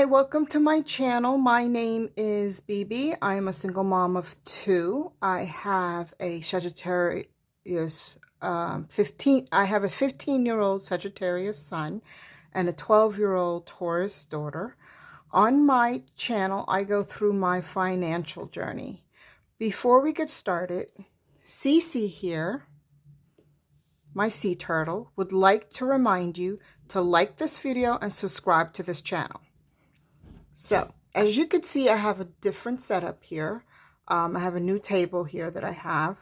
Hi, welcome to my channel. My name is Bebe. I am a single mom of two. I have a Sagittarius 15. I have a 15-year-old Sagittarius son and a 12-year-old Taurus daughter. On my channel, I go through my financial journey. Before we get started, Cece here, my sea turtle, would like to remind you to like this video and subscribe to this channel. So, as you can see, I have a different setup here. I have a new table here that I have,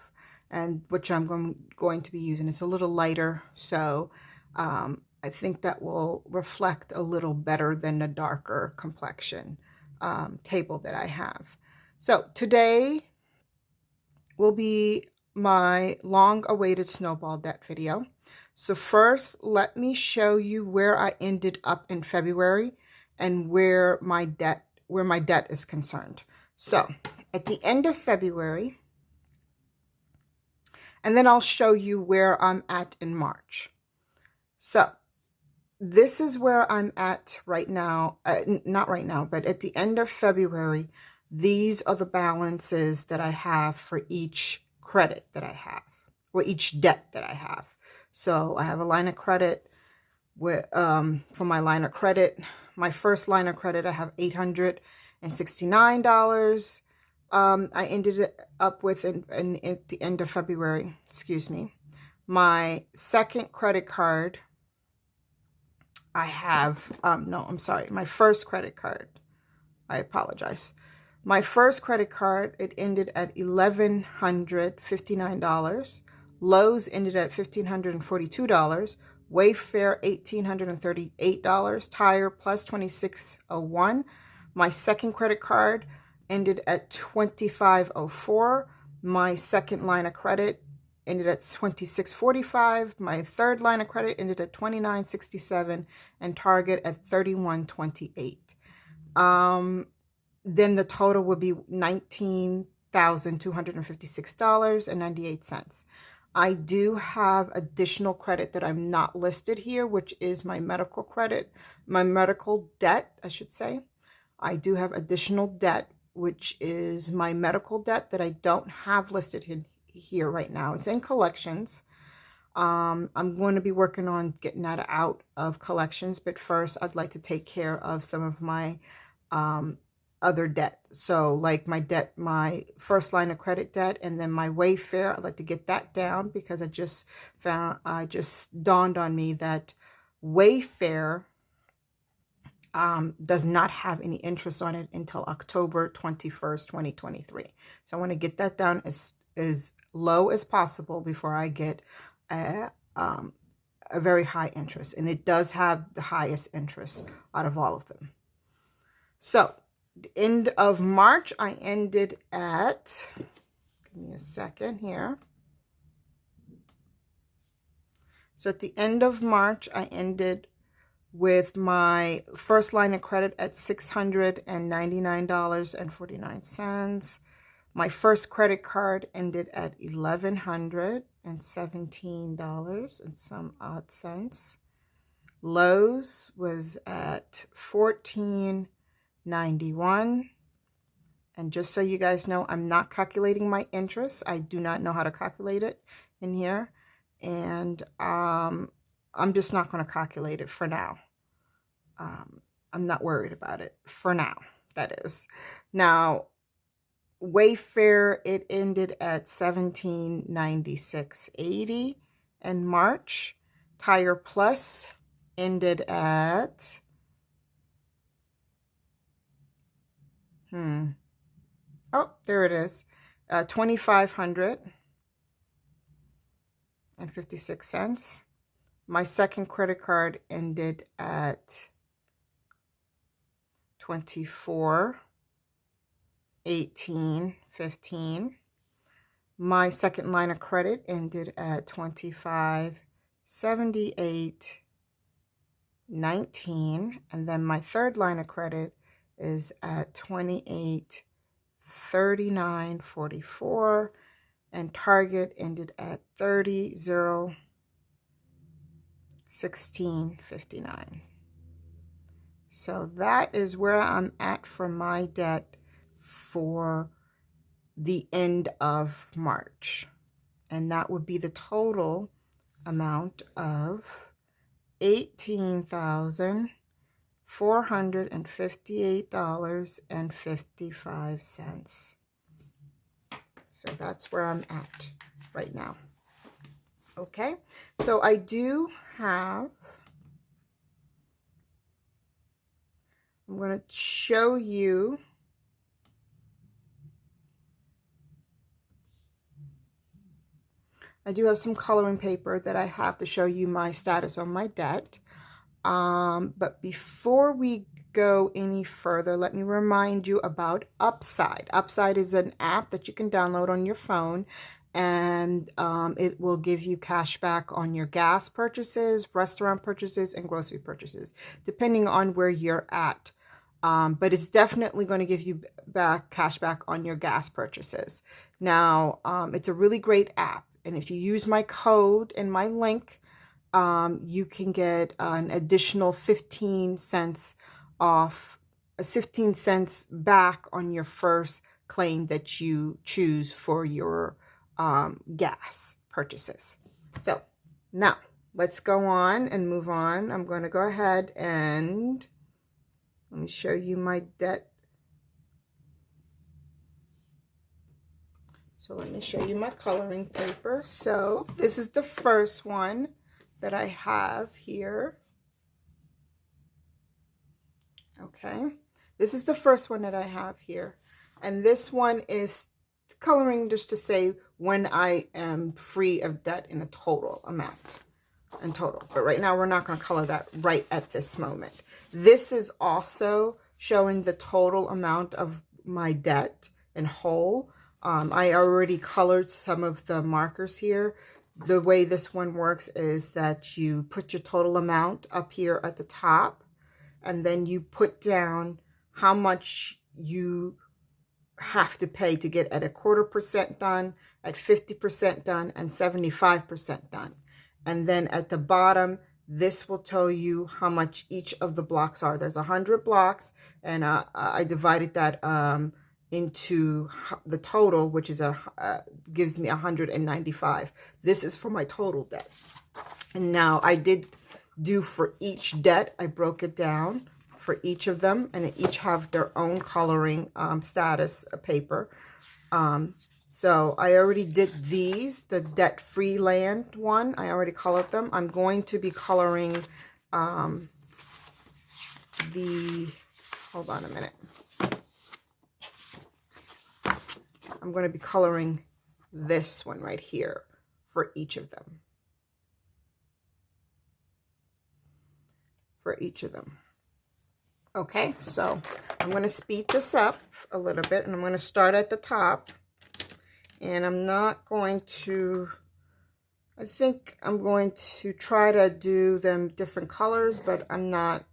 and which I'm going to be using. It's a little lighter, so I think that will reflect a little better than the darker complexion table that I have. So, today will be my long-awaited Snowball debt video. So first, let me show you where I ended up in February and where my debt is concerned. So at the end of February, and then I'll show you where I'm at in March. So this is where I'm at right now, not right now, but at the end of February. These are the balances that I have for each credit that I have, or each debt that I have. So I have a line of credit with, for my line of credit, my first line of credit, I have $869. I ended up with at the end of February, excuse me. My second credit card, I have, no, I'm sorry, my first credit card, I apologize. My first credit card, it ended at $1,159. Lowe's ended at $1,542. Wayfair, $1,838. Tire plus $2,601. My second credit card ended at $2,504. My second line of credit ended at $2,645. My third line of credit ended at $2,967, and Target at $3,128. Then the total would be $19,256.98. I do have additional credit that I'm not listed here, which is my medical credit, my medical debt, I should say. I do have additional debt, which is my medical debt that I don't have listed here right now. It's in collections. I'm going to be working on getting that out of collections, but first I'd like to take care of some of my other debt. So like my debt, my first line of credit debt, and then my Wayfair, I'd like to get that down because I just dawned on me that Wayfair does not have any interest on it until October 21st, 2023. So I want to get that down as low as possible before I get a very high interest. And it does have the highest interest out of all of them. So the end of March, I ended at, give me a second here. So at the end of March, I ended with my first line of credit at $699.49. My first credit card ended at $1,117 and some odd cents. Lowe's was at $14.91. And just so you guys know, I'm not calculating my interest. I do not know how to calculate it in here. And I'm just not going to calculate it for now. I'm not worried about it for now, that is. Now, Wayfair, it ended at $17.96.80 in March. Tire Plus ended at oh, there it is, $2,556. My second credit card ended at $24.18.15. My second line of credit ended at $25.78.19, and then my third line of credit is at $28.39.44, and Target ended at $30.16.59. So that is where I'm at for my debt for the end of March. And that would be the total amount of $18,458.55. So that's where I'm at right now. Okay, so I do have, I'm going to show you I do have some coloring paper that I have to show you my status on my debt. But before we go any further, let me remind you about Upside. Upside is an app that you can download on your phone, and it will give you cash back on your gas purchases, restaurant purchases, and grocery purchases, depending on where you're at. But it's definitely going to give you cash back on your gas purchases. Now, it's a really great app. And if you use my code and my link, you can get an additional 15 cents off, 15 cents back on your first claim that you choose for your gas purchases. So now let's go on and move on. I'm going to go ahead and let me show you my debt. So let me show you my coloring paper. So this is the first one that I have here. Okay, this is the first one that I have here. And this one is coloring just to say when I am free of debt in a total amount. In total. But right now we're not going to color that right at this moment. This is also showing the total amount of my debt in whole. I already colored some of the markers here. The way this one works is that you put your total amount up here at the top, and then you put down how much you have to pay to get at 1/4% done, at 50% done, and 75% done. And then at the bottom, this will tell you how much each of the blocks are. There's 100 blocks, and I divided that into the total, which is gives me 195. This is for my total debt. And now I did do for each debt, I broke it down for each of them, and they each have their own coloring status paper. So I already did these, the debt-free land one. I already colored them. I'm going to be coloring hold on a minute. I'm going to be coloring this one right here for each of them. For each of them. Okay, so I'm going to speed this up a little bit, and I'm going to start at the top. And I'm not going to, I think I'm going to try to do them different colors, but I'm not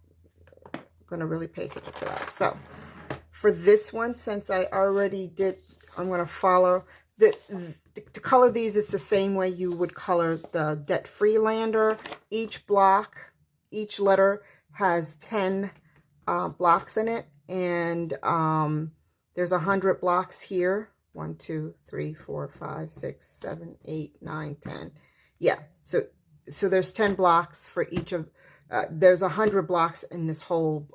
going to really pay attention to that. So for this one, since I already did, I'm going to follow to color these is the same way you would color the debt-free lander. Each block, each letter has 10 blocks in it, and there's 100 blocks here. 1, 2, 3, 4, 5, 6, 7, 8, 9, 10. Yeah, so there's 10 blocks for each of, there's 100 blocks in this whole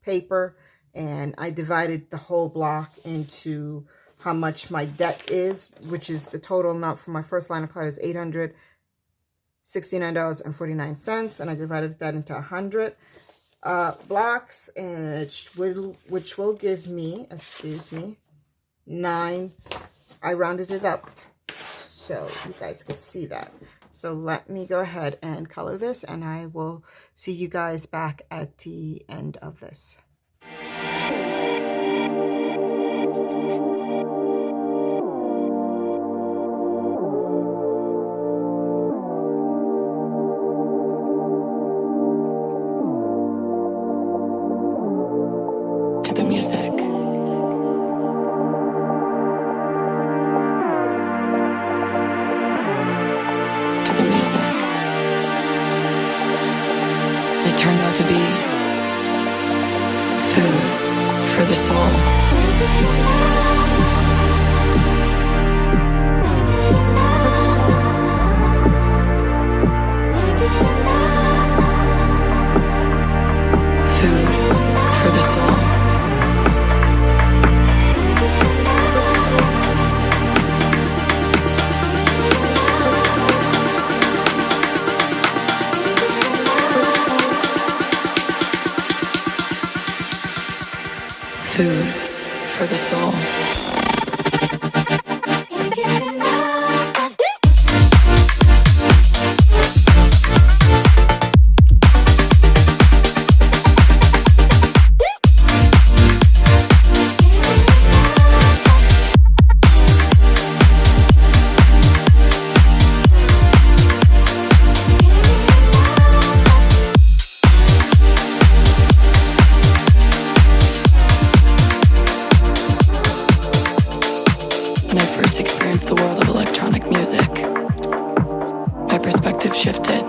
paper, and I divided the whole block into how much my debt is, which is the total amount for my first line of credit is $869.49, and I divided that into 100 blocks, and which will give me, excuse me, 9. I rounded it up so you guys could see that. So let me go ahead and color this, and I will see you guys back at the end of this. To the music. It turned out to be Food for the soul. Food for the soul. Food for the soul. When I first experienced the world of electronic music, my perspective shifted.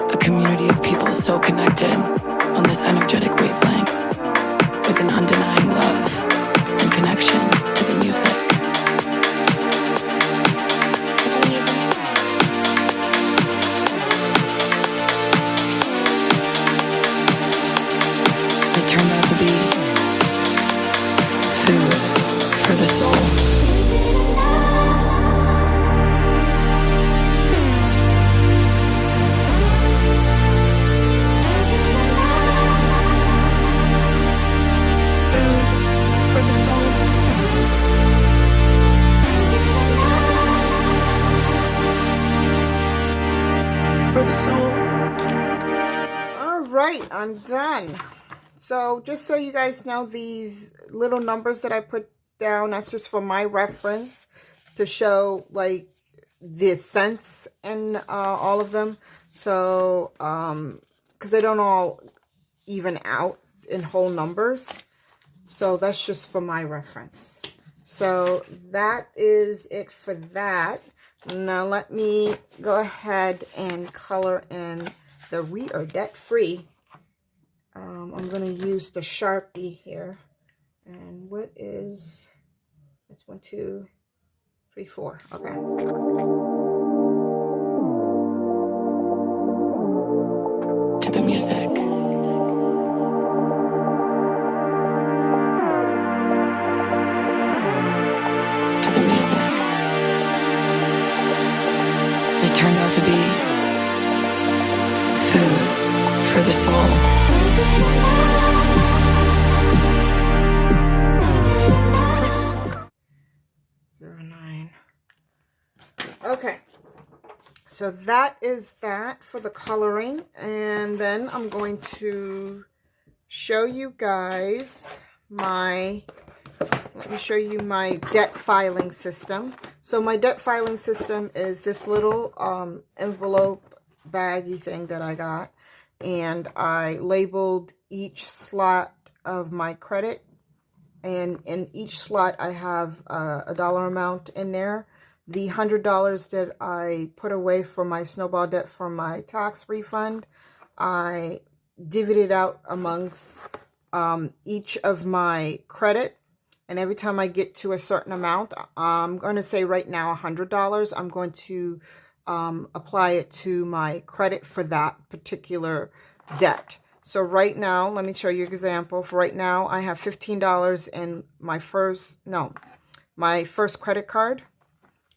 A community of people so connected on this energetic wavelength, with an undenying love and connection to the music. It turned out to be food for the soul. For the soul. For the soul. All right, I'm done. So just so you guys know, these little numbers that I put down, that's just for my reference to show like the cents and all of them. So because they don't all even out in whole numbers, so that's just for my reference. So that is it for that. Now let me go ahead and color in the We Are Debt Free. I'm going to use the Sharpie here. And what is, that's 1, 2, 3, 4. Okay. To the music. To the music. It turned out to be food for the soul. 09. Okay, so that is that for the coloring, and then I'm going to show you guys let me show you my debt filing system. So my debt filing system is this little envelope baggy thing that I got, and I labeled each slot of my credit, and in each slot I have a dollar amount in there. The $100 that I put away for my Snowball debt for my tax refund, I divvied out amongst each of my credit. And every time I get to a certain amount, I'm going to say right now $100, I'm going to apply it to my credit for that particular debt. So right now, let me show you an example. For right now, I have $15 in my first credit card.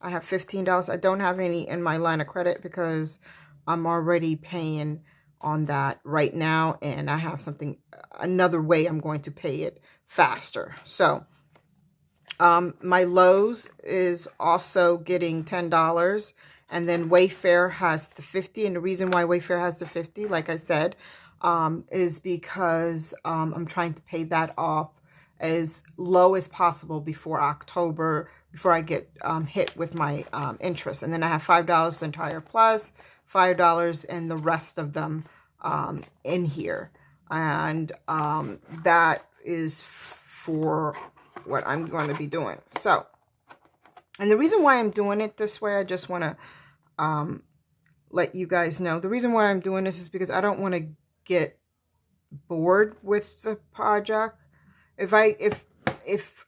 I have $15. I don't have any in my line of credit because I'm already paying on that right now, and I have another way I'm going to pay it faster. So my Lowe's is also getting $10, and then Wayfair has the 50. And the reason why Wayfair has the 50, like I said, is because I'm trying to pay that off as low as possible before October, before I get hit with my interest. And then I have $5 entire plus, $5 and the rest of them in here. And that is for what I'm going to be doing. So, and the reason why I'm doing it this way, I just want to let you guys know. The reason why I'm doing this is because I don't want to get bored with the project, if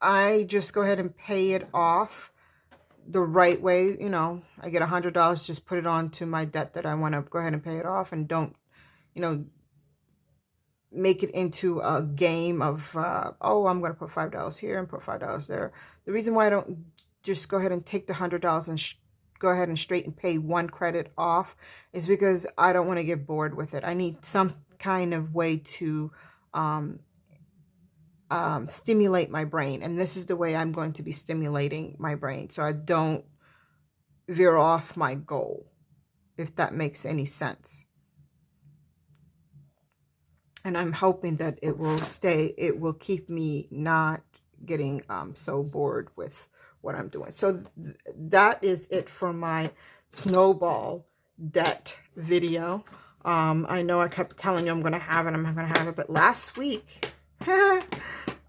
I just go ahead and pay it off the right way, you know, I get $100, just put it on to my debt that I want to go ahead and pay it off, and don't, you know, make it into a game of, oh, I'm going to put $5 here and put $5 there. The reason why I don't just go ahead and take the $100 and go ahead and straight and pay one credit off is because I don't want to get bored with it. I need some kind of way to stimulate my brain. And this is the way I'm going to be stimulating my brain, so I don't veer off my goal, if that makes any sense. And I'm hoping that it will keep me not getting so bored with what I'm doing. So that is it for my Snowball debt video. I know I kept telling you I'm going to have it, but last week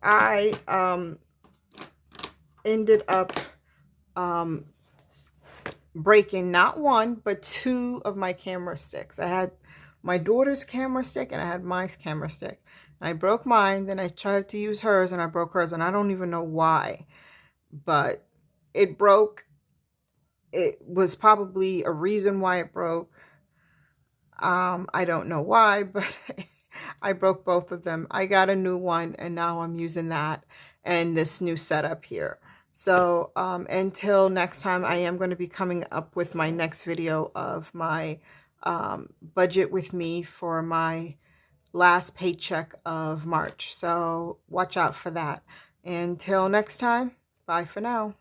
I ended up breaking not one but two of my camera sticks. I had my daughter's camera stick and I had my camera stick. And I broke mine, then I tried to use hers and I broke hers, and I don't even know why. But it broke. It was probably a reason why it broke. I don't know why, but I broke both of them. I got a new one and now I'm using that and this new setup here. So until next time, I am going to be coming up with my next video of my budget with me for my last paycheck of March. So watch out for that. Until next time, bye for now.